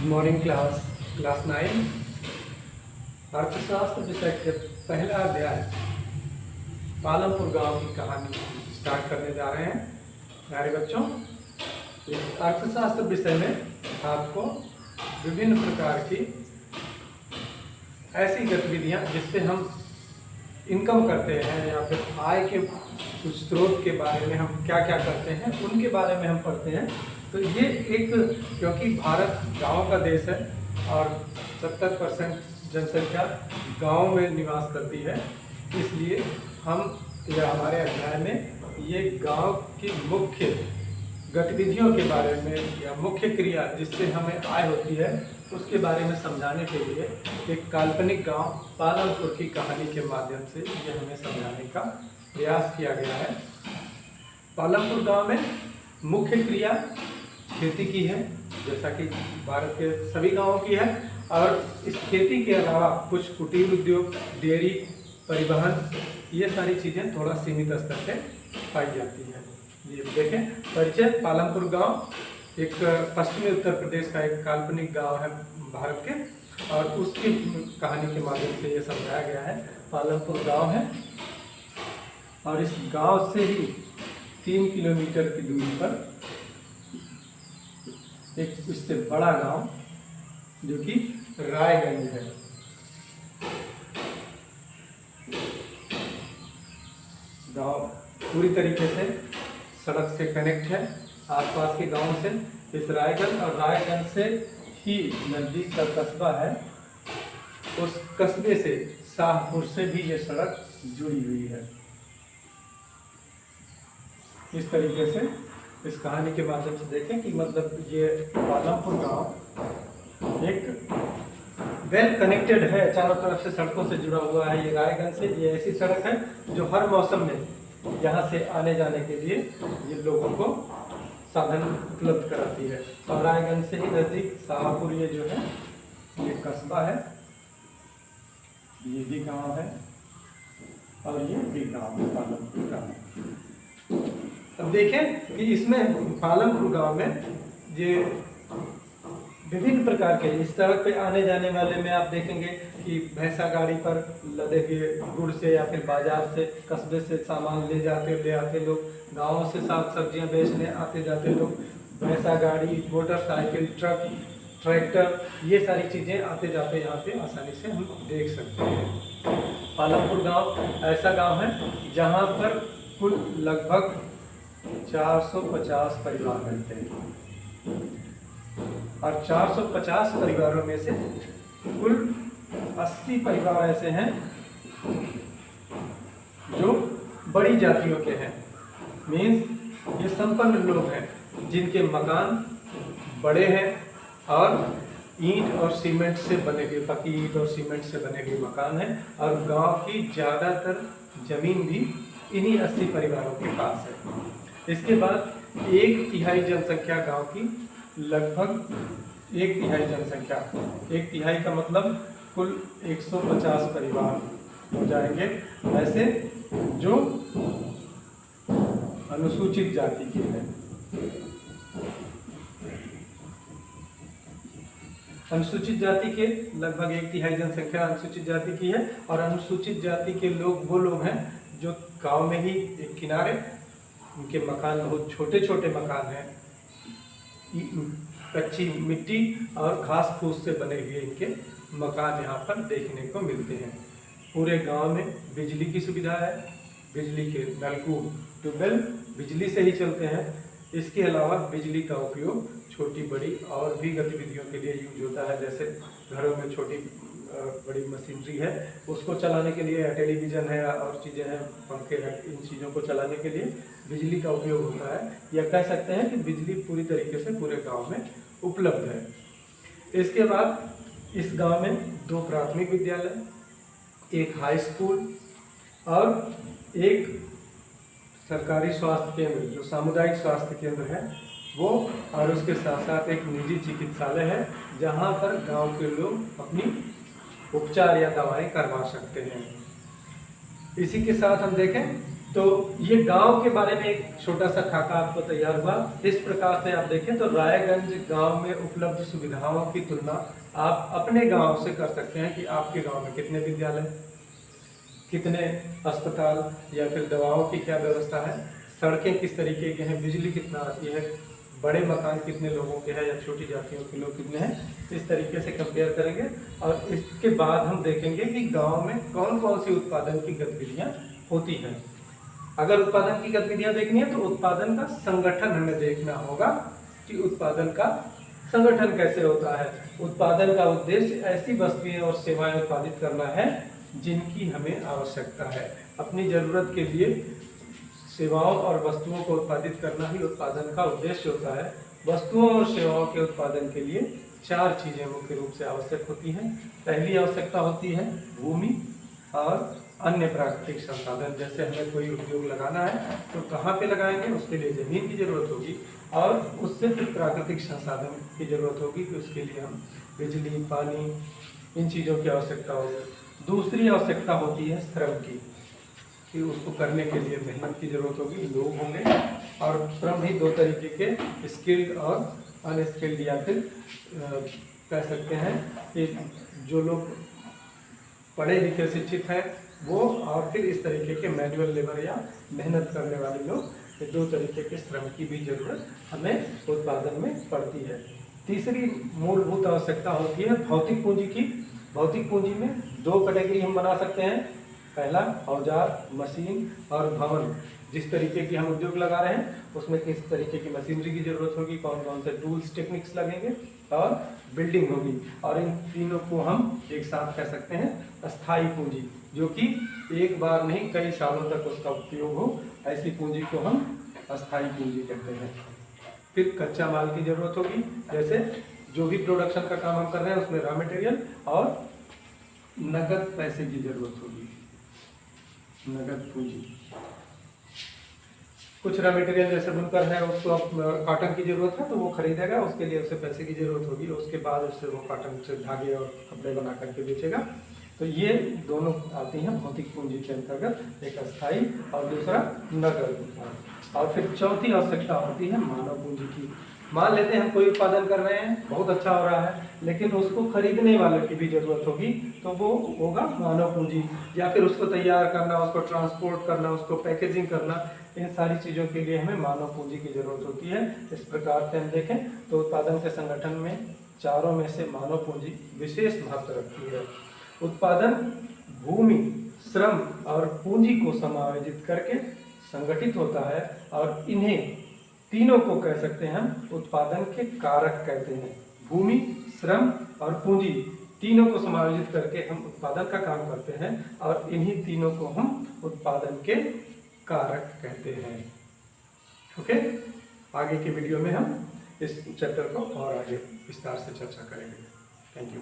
Morning class 9 अर्थशास्त्र विषय के पहला अध्याय पालमपुर गांव की कहानी स्टार्ट करने जा रहे हैं। प्यारे बच्चों, इस अर्थशास्त्र विषय में आपको विभिन्न प्रकार की ऐसी गतिविधियां जिससे हम इनकम करते हैं या फिर आय के कुछ स्रोत के बारे में हम क्या क्या करते हैं उनके बारे में हम पढ़ते हैं। तो ये एक, क्योंकि भारत गांव का देश है और 70% जनसंख्या गांव में निवास करती है, इसलिए हम हमारे अध्याय में ये गांव की मुख्य गतिविधियों के बारे में या मुख्य क्रिया जिससे हमें आय होती है उसके बारे में समझाने के लिए एक काल्पनिक गांव पालमपुर की कहानी के माध्यम से ये हमें समझाने का प्रयास किया गया है। पालमपुर गांव में मुख्य क्रिया खेती की है, जैसा कि भारत के सभी गांवों की है, और इस खेती के अलावा कुछ कुटीर उद्योग, डेयरी, परिवहन, ये सारी चीज़ें थोड़ा सीमित स्तर पे पाई जाती है। ये देखें, परिचय। पालमपुर गांव एक पश्चिमी उत्तर प्रदेश का एक काल्पनिक गांव है भारत के, और उसकी कहानी के माध्यम से ये समझाया गया है। पालमपुर गांव है और इस गांव से ही 3 किलोमीटर की दूरी पर एक इससे बड़ा गांव जो कि रायगंज है। गांव पूरी तरीके से सड़क से कनेक्ट है आसपास के गांव से। इस रायगंज और रायगंज से ही नजदीक का कस्बा है, उस कस्बे से शाहपुर से भी ये सड़क जुड़ी हुई है। इस तरीके से इस कहानी के माध्यम से देखें कि मतलब ये पालमपुर गांव एक वेल कनेक्टेड है, चारों तरफ से सड़कों से जुड़ा हुआ है। ये रायगंज से ये ऐसी सड़क है जो हर मौसम में यहाँ से आने जाने के लिए ये लोगों को साधन उपलब्ध कराती है। और रायगंज से ही नज़दीक शाहपुर ये जो है ये कस्बा है, ये भी गांव है और ये भी गांव है, पालमपुर गांव। अब देखें कि इसमें पालमपुर गांव में ये विभिन्न प्रकार के, इस सड़क पे आने जाने वाले में आप देखेंगे कि भैंसा गाड़ी पर लदे हुए गुड़ से या फिर बाजार से, कस्बे से सामान ले आते लोग, गांवों से साग सब्जियां बेचने आते जाते लोग, भैंसा गाड़ी, मोटरसाइकिल, ट्रक, ट्रैक्टर, ये सारी चीज़ें आते जाते यहाँ पे आसानी से हम देख सकते हैं। पालमपुर गाँव ऐसा गाँव है जहाँ पर कुल लगभग 450 परिवार रहते हैं, और 450 परिवारों में से कुल 80 परिवार ऐसे हैं जो बड़ी जातियों के हैं। मीन्स ये संपन्न लोग हैं जिनके मकान बड़े हैं और ईंट और सीमेंट से बने हुए, पक्की ईंट और सीमेंट से बने हुए मकान हैं, और गांव की ज़्यादातर जमीन भी इन्हीं 80 परिवारों के पास है। इसके बाद 1/3 जनसंख्या गांव की, लगभग 1/3 जनसंख्या, 1/3 का मतलब कुल 150 परिवार हो जाएंगे ऐसे जो अनुसूचित जाति के हैं। अनुसूचित जाति के लगभग 1/3 जनसंख्या अनुसूचित जाति की है, और अनुसूचित जाति के लोग वो लोग हैं जो गांव में ही एक किनारे, उनके मकान बहुत छोटे छोटे मकान हैं, कच्ची मिट्टी और घास फूस से बने हुए इनके मकान यहाँ पर देखने को मिलते हैं। पूरे गांव में बिजली की सुविधा है, बिजली के नलकूप, ट्यूबवेल बिजली से ही चलते हैं। इसके अलावा बिजली का उपयोग छोटी बड़ी और भी गतिविधियों के लिए यूज होता है, जैसे घरों में छोटी बड़ी मशीनरी है उसको चलाने के लिए, टेलीविज़न है और चीज़ें हैं, पंखे हैं, इन चीज़ों को चलाने के लिए बिजली का उपयोग होता है। या कह सकते हैं कि बिजली पूरी तरीके से पूरे गांव में उपलब्ध है। इसके बाद इस गांव में 2 प्राथमिक विद्यालय, एक हाई स्कूल और एक सरकारी स्वास्थ्य केंद्र जो सामुदायिक स्वास्थ्य केंद्र है वो, और उसके साथ साथ एक निजी चिकित्सालय है जहां पर गांव के लोग अपनी उपचार या दवाएं करवा सकते हैं। इसी के साथ हम देखें तो ये गांव के बारे में एक छोटा सा खाका आपको तैयार हुआ। इस प्रकार से आप देखें तो रायगंज गांव में उपलब्ध सुविधाओं की तुलना आप अपने गांव से कर सकते हैं कि आपके गांव में कितने विद्यालय, कितने अस्पताल या फिर दवाओं की क्या व्यवस्था है, सड़कें किस तरीके के हैं, बिजली कितना आती है, बड़े मकान कितने लोगों के हैं या छोटी जातियों के लोग कितने हैं। इस तरीके से कंपेयर करेंगे और इसके बाद हम देखेंगे कि गांव में कौन कौन सी उत्पादन की गतिविधियां होती हैं। अगर उत्पादन की गतिविधियां देखनी है तो उत्पादन का संगठन हमें देखना होगा कि उत्पादन का संगठन कैसे होता है। उत्पादन का उद्देश्य ऐसी वस्तुएं और सेवाएं उत्पादित करना है जिनकी हमें आवश्यकता है। अपनी जरूरत के लिए सेवाओं और वस्तुओं को उत्पादित करना ही उत्पादन का उद्देश्य होता है। वस्तुओं और सेवाओं के उत्पादन के लिए 4 चीजें मुख्य रूप से आवश्यक होती हैं। पहली आवश्यकता होती है भूमि और अन्य प्राकृतिक संसाधन। जैसे हमें कोई उद्योग लगाना है तो कहाँ पे लगाएंगे, उसके लिए जमीन की जरूरत होगी और उससे फिर प्राकृतिक संसाधन की जरूरत होगी कि उसके लिए हम बिजली, पानी, इन चीज़ों की आवश्यकता होगी। दूसरी आवश्यकता होती है श्रम की, कि उसको करने के लिए मेहनत की जरूरत होगी, लोग होंगे। और श्रम ही 2 तरीके के, स्किल्ड और अनस्किल्ड, या फिर कह सकते हैं कि जो लोग पढ़े लिखे शिक्षित हैं वो, और फिर इस तरीके के मैनुअल लेबर या मेहनत करने वाले लोग। ये 2 तरीके के श्रम की भी जरूरत हमें उत्पादन में पड़ती है। तीसरी मूलभूत आवश्यकता होती है भौतिक पूंजी की। भौतिक पूंजी में 2 कैटेगरी हम बना सकते हैं। पहला औजार, मशीन और भवन। जिस तरीके की हम उद्योग लगा रहे हैं उसमें किस तरीके की मशीनरी की जरूरत होगी, कौन कौन से टूल्स टेक्निक्स लगेंगे और बिल्डिंग होगी। और इन तीनों को हम एक साथ कह सकते हैं अस्थाई पूंजी, जो कि एक बार नहीं कई सालों तक उसका उपयोग हो, ऐसी पूंजी को हम अस्थाई पूंजी कहते हैं। फिर कच्चा माल की जरूरत होगी, जैसे जो भी प्रोडक्शन का काम हम कर रहे हैं उसमें रॉ मटेरियल और नगद पैसे की जरूरत होगी, नगद पूंजी। कुछ रॉ मटेरियल जैसे बुनकर है उसको अब कॉटन की जरूरत है तो वो खरीदेगा, उसके लिए उसे पैसे की जरूरत होगी, उसके बाद उससे वो कॉटन से धागे और कपड़े बना करके बेचेगा। तो ये दोनों आती हैं भौतिक पूंजी के अंतर्गत, एक अस्थाई और दूसरा नगद। और फिर चौथी आवश्यकता होती है मानव पूंजी की। मान लेते हैं हम कोई उत्पादन कर रहे हैं, बहुत अच्छा हो रहा है, लेकिन उसको खरीदने वालों की भी जरूरत होगी, तो वो होगा मानव पूंजी। या फिर उसको तैयार करना, उसको ट्रांसपोर्ट करना, उसको पैकेजिंग करना, इन सारी चीज़ों के लिए हमें मानव पूंजी की जरूरत होती है। इस प्रकार से हम देखें तो उत्पादन के संगठन में चारों में से मानव पूंजी विशेष महत्व रखती है। उत्पादन भूमि, श्रम और पूंजी को समायोजित करके संगठित होता है और इन्हें तीनों को कह सकते हैं हम उत्पादन के कारक कहते हैं। भूमि, श्रम और पूंजी तीनों को समायोजित करके हम उत्पादन का काम करते हैं और इन्हीं तीनों को हम उत्पादन के कारक कहते हैं। ओके, आगे की वीडियो में हम इस चैप्टर को और आगे विस्तार से चर्चा करेंगे। Thank you.